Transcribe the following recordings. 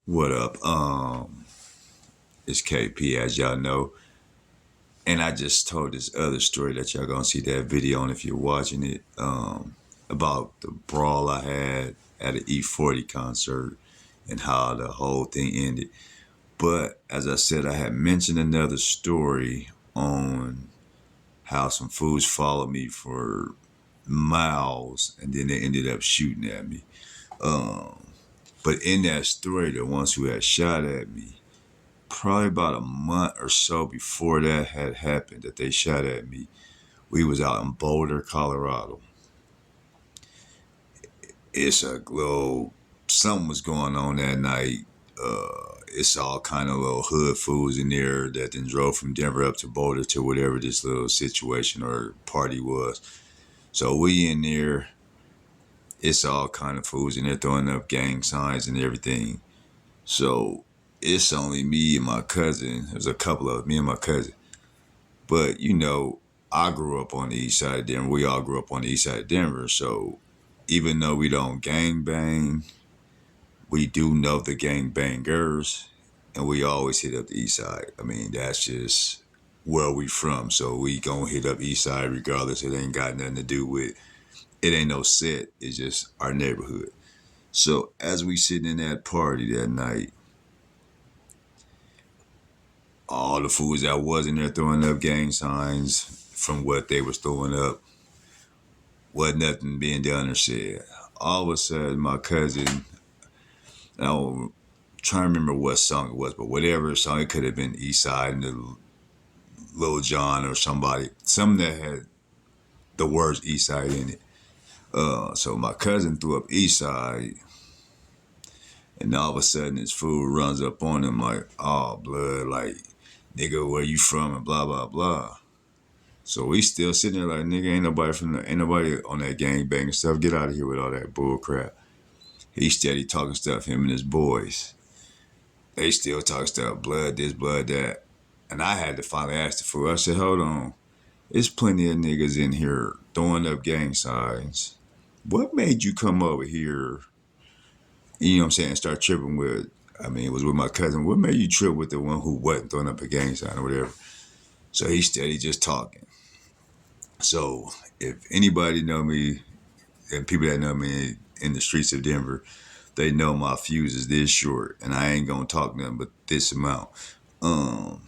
What up? It's KP, as y'all know, and I just told this other story that y'all gonna see that video on if you're watching it. About the brawl I had at an E40 concert and how the whole thing ended. But as I said, I had mentioned another story on how some fools followed me for miles and then they ended up shooting at me. Um, but in that story, the ones who had shot at me, probably about a month or so before that had happened, that they shot at me, we was out in Boulder, Colorado. It's a little something was going on that night. It's all kind of little hood fools in there that then drove from Denver up to Boulder to whatever this little situation or party was. So we in there, it's all kind of fools in there throwing up gang signs and everything. So it's only me and my cousin. There's a couple of me and my cousin. But I grew up on the east side of Denver. We all grew up on the east side of Denver. So even though we don't gang bang, we do know the gang bangers, and we always hit up the east side. I mean, that's just where we from. So we gonna hit up east side regardless. It ain't got nothing to do with it. Ain't no set. It's just our neighborhood. So as we sitting in that party that night, all the fools that was in there throwing up gang signs from what they was throwing up, wasn't nothing being done or said. All of a sudden, my cousin, I don't trying to remember what song it was, but whatever song, it could have been East Side and the Lil Jon or somebody, something that had the words East Side in it. So my cousin threw up East Side, and all of a sudden this fool runs up on him like, "Oh, blood, like, nigga, where you from?" and blah blah blah. So we still sitting there like, nigga, ain't nobody on that gang banging stuff. Get out of here with all that bull crap. He steady talking stuff, him and his boys. They still talk stuff, blood this, blood that. And I had to finally ask the fool, I said, hold on. There's plenty of niggas in here throwing up gang signs. What made you come over here, you know what I'm saying, start tripping with, I mean, it was with my cousin. What made you trip with the one who wasn't throwing up a gang sign or whatever? So he steady just talking. So if anybody know me, and people that know me in the streets of Denver, they know my fuse is this short, and I ain't gonna talk nothing but this amount. Um,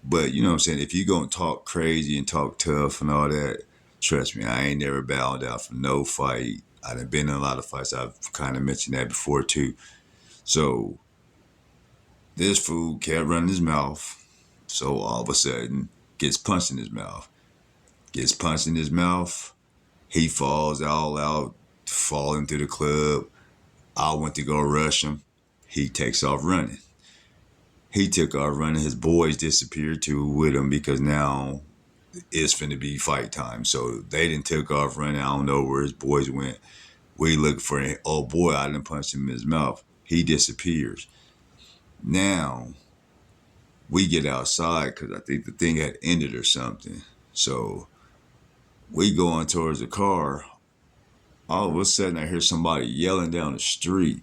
but you know what I'm saying? If you gonna talk crazy and talk tough and all that, trust me, I ain't never bowed out from no fight. I done been in a lot of fights. I've kind of mentioned that before too. So this fool kept running his mouth. So all of a sudden, gets punched in his mouth. Gets punched in his mouth. He falls all out, falling through the club. I went to go rush him. He takes off running. He took off running. His boys disappeared too with him because now it's finna be fight time. So they didn't took off running. I don't know where his boys went. We looking for him. Oh boy, I didn't punch him in his mouth. He disappears. Now we get outside because I think the thing had ended or something. So we going towards the car. All of a sudden, I hear somebody yelling down the street.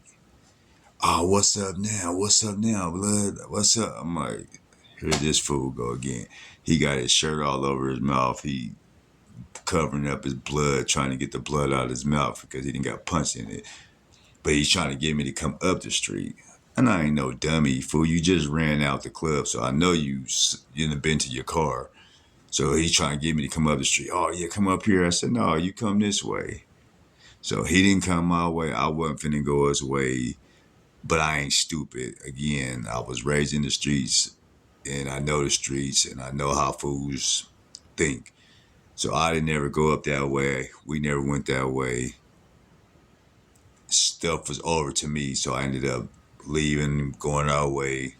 Oh, what's up now? What's up now, blood? What's up? I'm like, here this fool go again. He got his shirt all over his mouth. He covering up his blood, trying to get the blood out of his mouth because he didn't got punched in it. But he's trying to get me to come up the street. And I ain't no dummy, fool. You just ran out the club, so I know you done been to your car. So he's trying to get me to come up the street. Oh, yeah, come up here. I said, no, you come this way. So he didn't come my way. I wasn't finna go his way. But I ain't stupid. Again, I was raised in the streets, and I know the streets, and I know how fools think. So I didn't ever go up that way. We never went that way. Stuff was over to me, so I ended up leaving, going our way.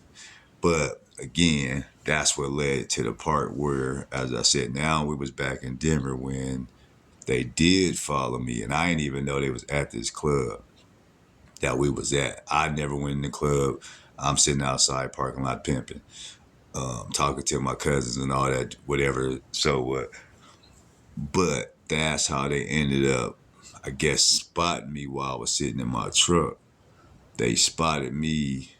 But again, that's what led to the part where, as I said, now we was back in Denver when they did follow me, and I didn't even know they was at this club that we was at. I never went in the club. I'm sitting outside parking lot pimping, talking to my cousins and all that, whatever. So what? But that's how they ended up, I guess, spotting me while I was sitting in my truck. They spotted me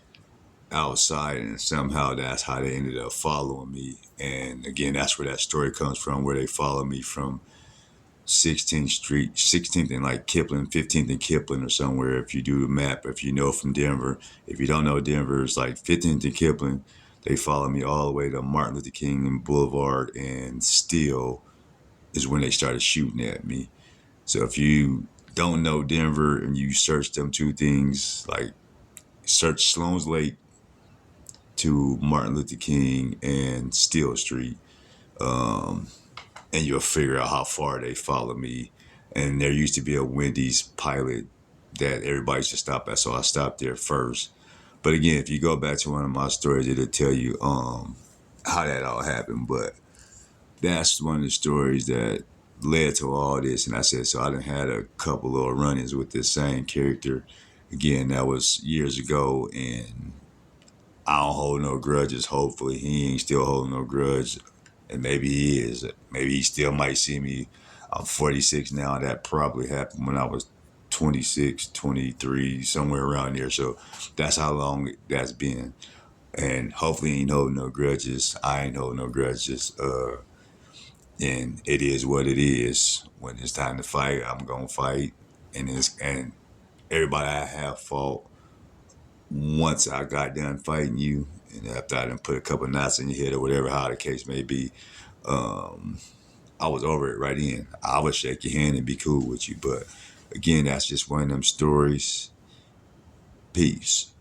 outside, and somehow that's how they ended up following me. And again, that's where that story comes from, where they followed me from 16th Street, 16th and like Kipling, 15th and Kipling or somewhere. If you do the map, if you know from Denver, if you don't know Denver, it's like 15th and Kipling. They followed me all the way to Martin Luther King Boulevard, and still is when they started shooting at me. So if you don't know Denver and you search them two things, like search Sloan's Lake to Martin Luther King and Steele Street, um, and you'll figure out how far they follow me. And there used to be a Wendy's pilot that everybody should stop at, so I stopped there first. But again, if you go back to one of my stories, it'll tell you how that all happened. But that's one of the stories that led to all this. And I said, so I done had a couple of run-ins with this same character. Again, that was years ago, and I don't hold no grudges. Hopefully, he ain't still holding no grudge, and maybe he is. Maybe he still might see me. I'm 46 now. That probably happened when I was 26, 23, somewhere around there. So that's how long that's been. And hopefully, he ain't holding no grudges. I ain't holding no grudges. And it is what it is. When it's time to fight, I'm gonna fight. And everybody I have fought, once I got done fighting you, and after I done put a couple knots in your head or whatever, how the case may be, um, I was over it right in. I would shake your hand and be cool with you. But again, that's just one of them stories. Peace.